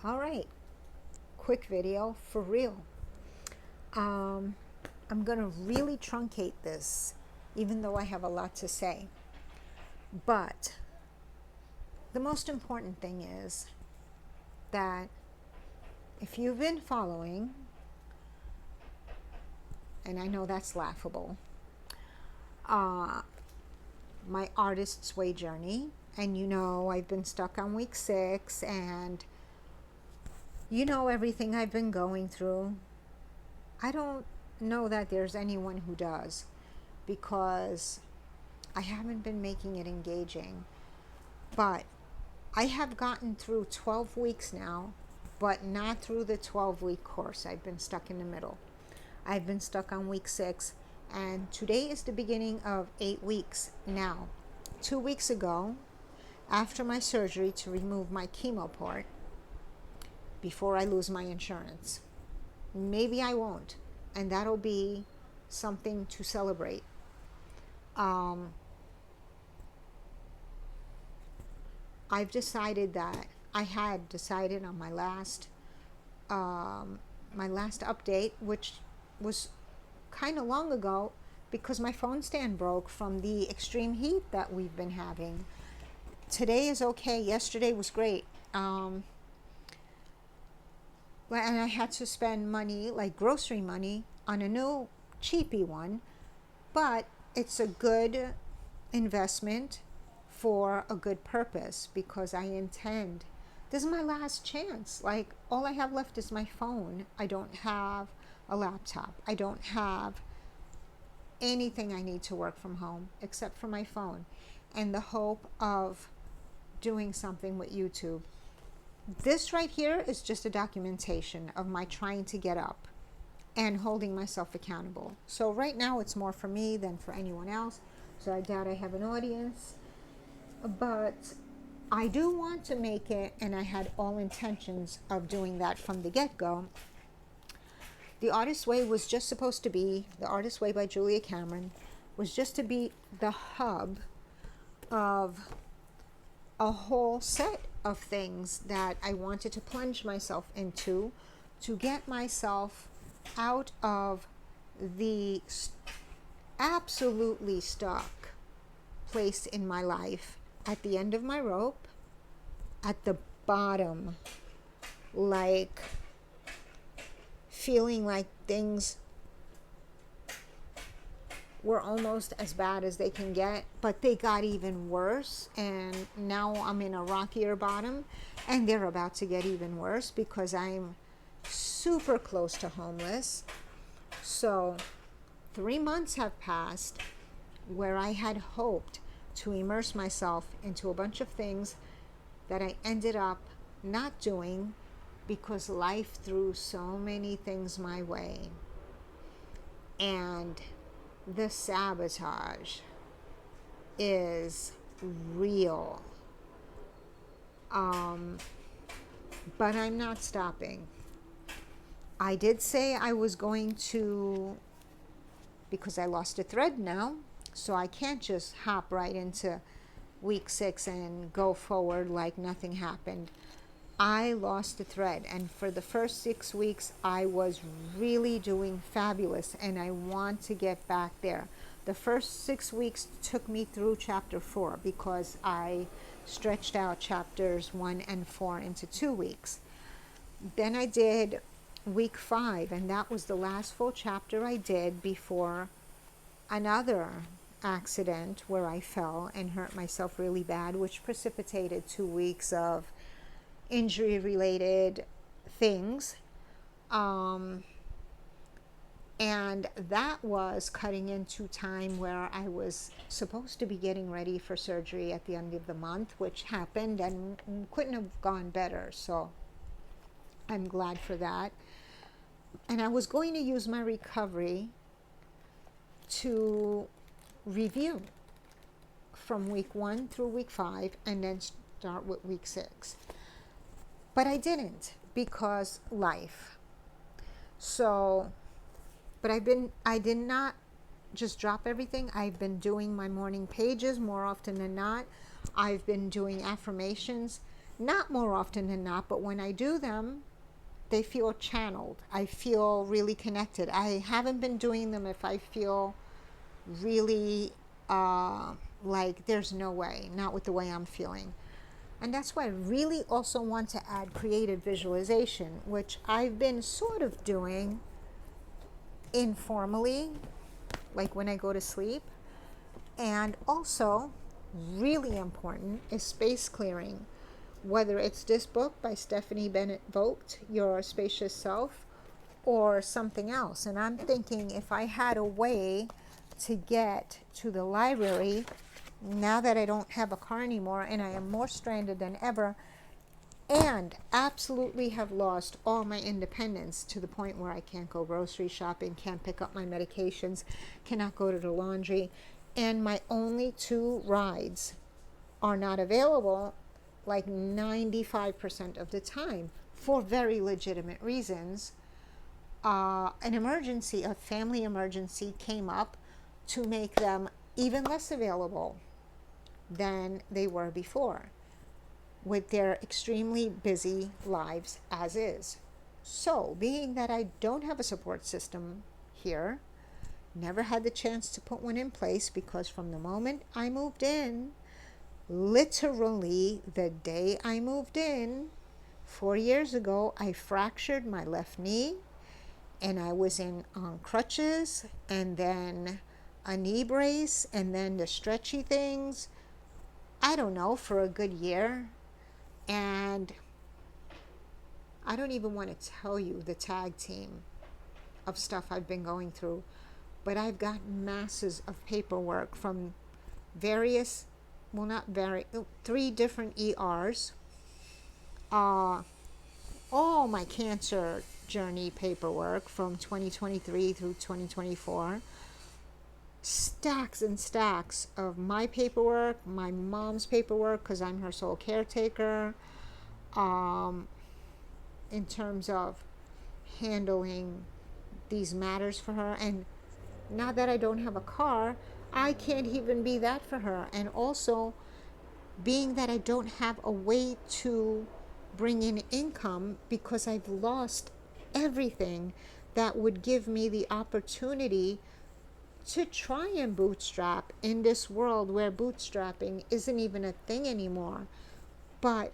All right, quick video for real. Um, I'm going to really truncate this, even though I have a lot to say. But the most important thing is that if you've been following, and I know that's laughable, uh, my Artist's Way journey, and you know I've been stuck on week 6, and you know everything I've been going through. I don't know that there's anyone who does, because I haven't been making it engaging. But I have gotten through 12 weeks now, but not through the 12-week course. I've been stuck in the middle. I've been stuck on week 6, and today is the beginning of 8 weeks now. 2 weeks ago, after my surgery to remove my chemo port, before I lose my insurance. Maybe I won't, and that'll be something to celebrate. I've decided that I had decided on my last update, which was kind of long ago, because my phone stand broke from the extreme heat that we've been having. Today is okay. Yesterday was great. And I had to spend money, like grocery money, on a new cheapy one, but it's a good investment for a good purpose, because I intend, this is my last chance. Like, all I have left is my phone. I don't have a laptop. I don't have anything I need to work from home except for my phone and the hope of doing something with YouTube. This right here is just a documentation of my trying to get up and holding myself accountable. So right now it's more for me than for anyone else. So I doubt I have an audience. But I do want to make it, and I had all intentions of doing that from the get-go. The Artist's Way was just supposed to be, The Artist's Way by Julia Cameron, was just to be the hub of a whole set of things that I wanted to plunge myself into to get myself out of the absolutely stuck place in my life, at the end of my rope, at the bottom, like feeling like things were almost as bad as they can get, but they got even worse, and now I'm in a rockier bottom, and they're about to get even worse because I'm super close to homeless. So 3 months have passed where I had hoped to immerse myself into a bunch of things that I ended up not doing because life threw so many things my way. And the sabotage is real. But I'm not stopping. I did say I was going to, because I lost a thread now, so I can't just hop right into week 6 and go forward like nothing happened. I lost the thread, and for the first 6 weeks I was really doing fabulous, and I want to get back there. The first 6 weeks took me through chapter 4 because I stretched out chapters 1 and 4 into 2 weeks. Then I did week 5, and that was the last full chapter I did before another accident where I fell and hurt myself really bad, which precipitated 2 weeks of injury related things, and that was cutting into time where I was supposed to be getting ready for surgery at the end of the month, which happened and couldn't have gone better, so I'm glad for that. And I was going to use my recovery to review from week 1 through week 5 and then start with week 6. But I didn't, because life. So, but I did not just drop everything. I've been doing my morning pages more often than not. I've been doing affirmations Not more often than not, but when I do them, they feel channeled. I feel really connected. I haven't been doing them if I feel really like there's no way, not with the way I'm feeling. And that's why I really also want to add creative visualization, which I've been sort of doing informally, like when I go to sleep. And also, really important is space clearing. Whether it's this book by Stephanie Bennett Vogt, Your Spacious Self, or something else. And I'm thinking if I had a way to get to the library, now that I don't have a car anymore and I am more stranded than ever, and absolutely have lost all my independence to the point where I can't go grocery shopping, can't pick up my medications, cannot go to the laundry, and my only two rides are not available like 95% of the time for very legitimate reasons. An emergency, a family emergency came up to make them even less available than they were before, with their extremely busy lives as is. So, being that I don't have a support system here, never had the chance to put one in place because from the moment I moved in, literally the day I moved in, 4 years ago, I fractured my left knee and I was in on crutches and then a knee brace and then the stretchy things, I don't know, for a good year. And I don't even want to tell you the tag team of stuff I've been going through, but I've got masses of paperwork from various, well, not very, 3 different ERs, all my cancer journey paperwork from 2023 through 2024, stacks and stacks of my paperwork, my mom's paperwork, because I'm her sole caretaker, in terms of handling these matters for her. And now that I don't have a car, I can't even be that for her. And also, being that I don't have a way to bring in income because I've lost everything that would give me the opportunity to try and bootstrap in this world where bootstrapping isn't even a thing anymore. But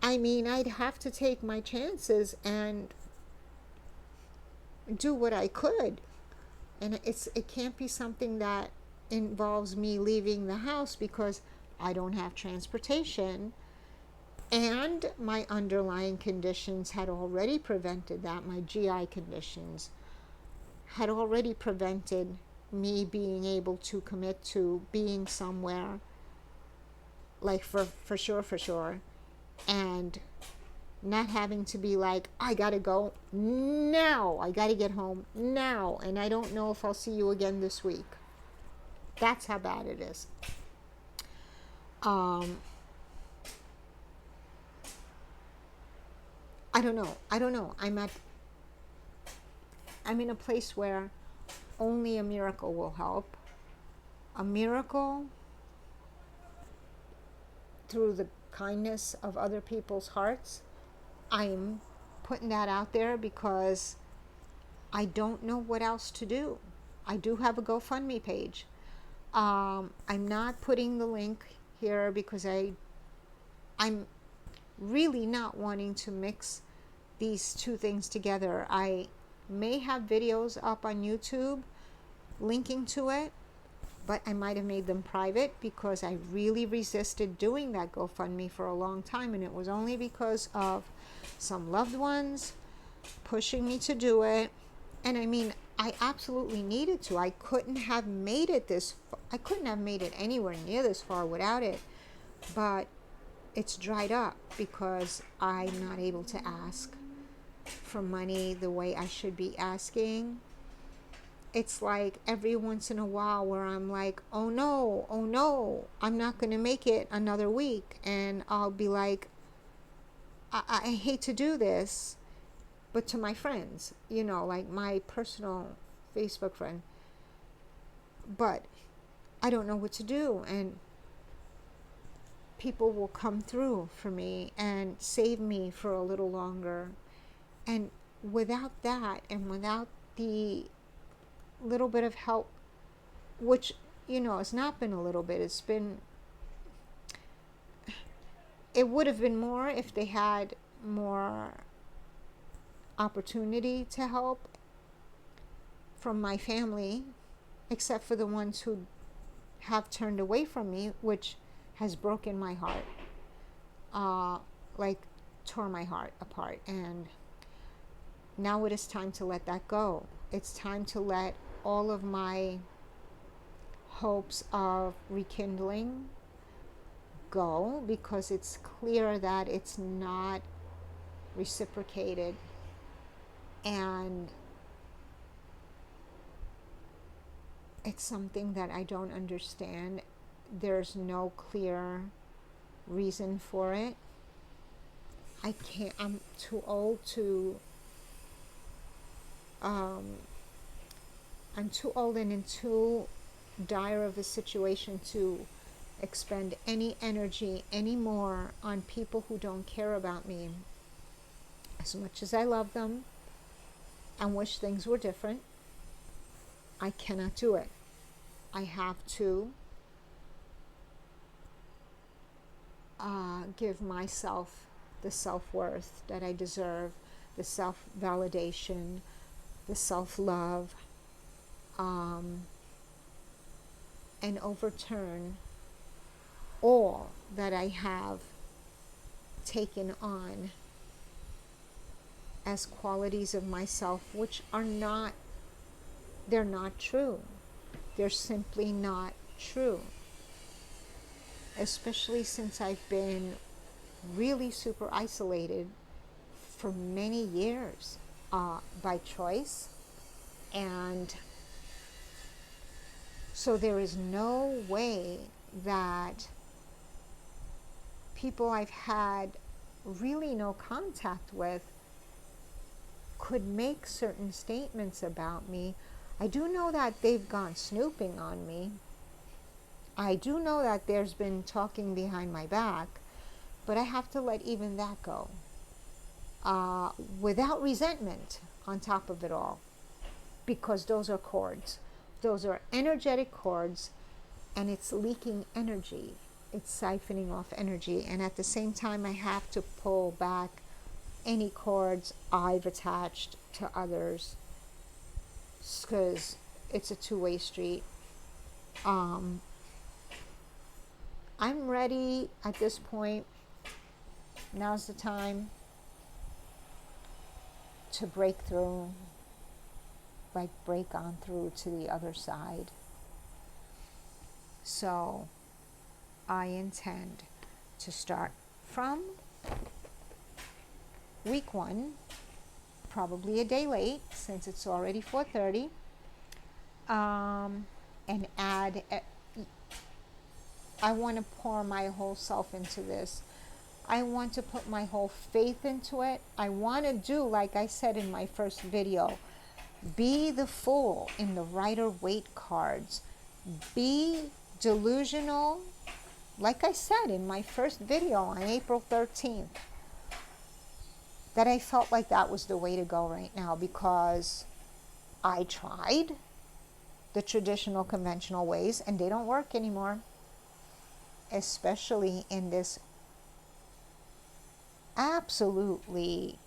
I mean, I'd have to take my chances and do what I could. And it can't be something that involves me leaving the house because I don't have transportation. And my underlying conditions had already prevented that. My GI conditions had already prevented me being able to commit to being somewhere, like for sure, and not having to be like, I gotta go now, I gotta get home now, and I don't know if I'll see you again this week. That's how bad it is. I don't know. I'm in a place where only a miracle will help. A miracle through the kindness of other people's hearts. I'm putting that out there because I don't know what else to do. I do have a GoFundMe page. I'm not putting the link here because I'm really not wanting to mix these two things together. I may have videos up on YouTube linking to it, but I might have made them private because I really resisted doing that GoFundMe for a long time, and it was only because of some loved ones pushing me to do it. And I mean, I absolutely needed to. I couldn't have made it anywhere near this far without it. But it's dried up because I'm not able to ask for money the way I should be asking. It's like every once in a while where I'm like, oh no, I'm not going to make it another week. And I'll be like, I hate to do this, but to my friends, like my personal Facebook friend. But I don't know what to do. And people will come through for me and save me for a little longer. And without that, and without the little bit of help, which, it's not been a little bit, it would have been more if they had more opportunity to help from my family, except for the ones who have turned away from me, which has broken my heart, like tore my heart apart. And now it is time to let that go. It's time to let all of my hopes of rekindling go, because it's clear that it's not reciprocated. And it's something that I don't understand. There's no clear reason for it. I'm too old to I'm too old and in too dire of a situation to expend any energy anymore on people who don't care about me. As much as I love them and wish things were different, I cannot do it. I have to give myself the self-worth that I deserve, the self-validation, the self-love, and overturn all that I have taken on as qualities of myself, which are not, they're not true. They're simply not true. Especially since I've been really super isolated for many years, by choice. And so there is no way that people I've had really no contact with could make certain statements about me. I do know that they've gone snooping on me. I do know that there's been talking behind my back, but I have to let even that go, without resentment on top of it all, because those are cords. Those are energetic cords, and it's leaking energy. It's siphoning off energy, and at the same time I have to pull back any cords I've attached to others, because it's a two-way street. I'm ready at this point. Now's the time to break through, like break on through to the other side. So I intend to start from week 1, probably a day late since it's already 4:30, and add, I want to pour my whole self into this. I want to put my whole faith into it. I want to do, like I said in my first video, be the fool in the Rider-Waite cards. Be delusional, like I said in my first video on April 13th, that I felt like that was the way to go right now, because I tried the traditional conventional ways and they don't work anymore, especially in this absolutely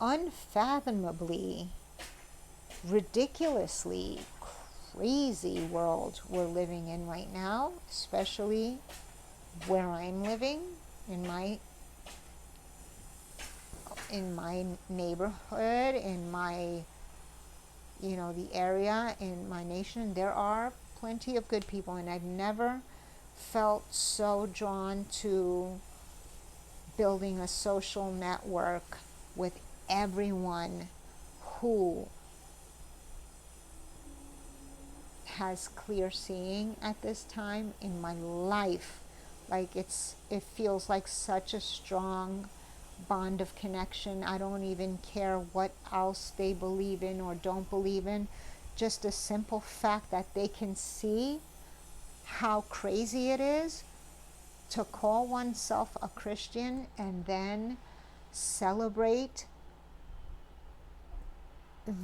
unfathomably, ridiculously crazy world we're living in right now, especially where I'm living, in my neighborhood, in my, the area, in my nation. There are plenty of good people, and I've never felt so drawn to building a social network with everyone who has clear seeing at this time in my life. Like it feels like such a strong bond of connection. I don't even care what else they believe in or don't believe in. Just a simple fact that they can see how crazy it is to call oneself a Christian and then celebrate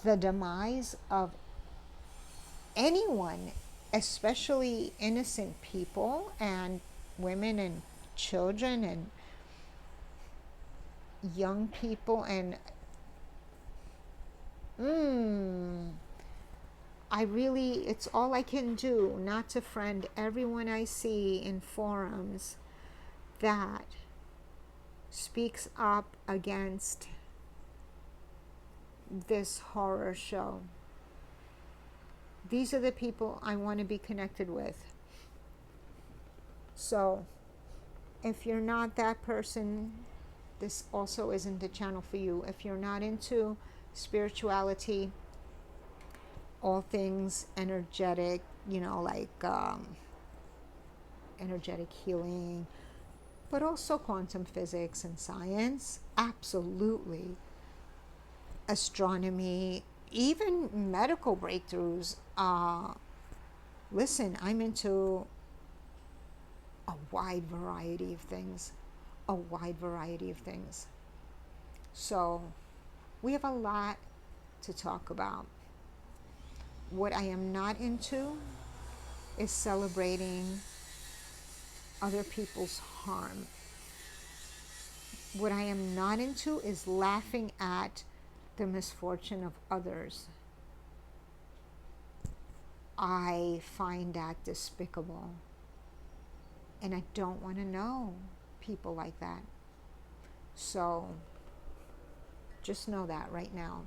the demise of anyone, especially innocent people and women and children and young people, and it's all I can do not to friend everyone I see in forums that speaks up against this horror show. These are the people I want to be connected with. So if you're not that person, this also isn't the channel for you. If you're not into spirituality, all things energetic, like energetic healing, but also quantum physics and science, absolutely. Astronomy, even medical breakthroughs. Listen, I'm into a wide variety of things. So we have a lot to talk about. What I am not into is celebrating other people's harm. What I am not into is laughing at the misfortune of others. I find that despicable. And I don't want to know people like that. So just know that right now.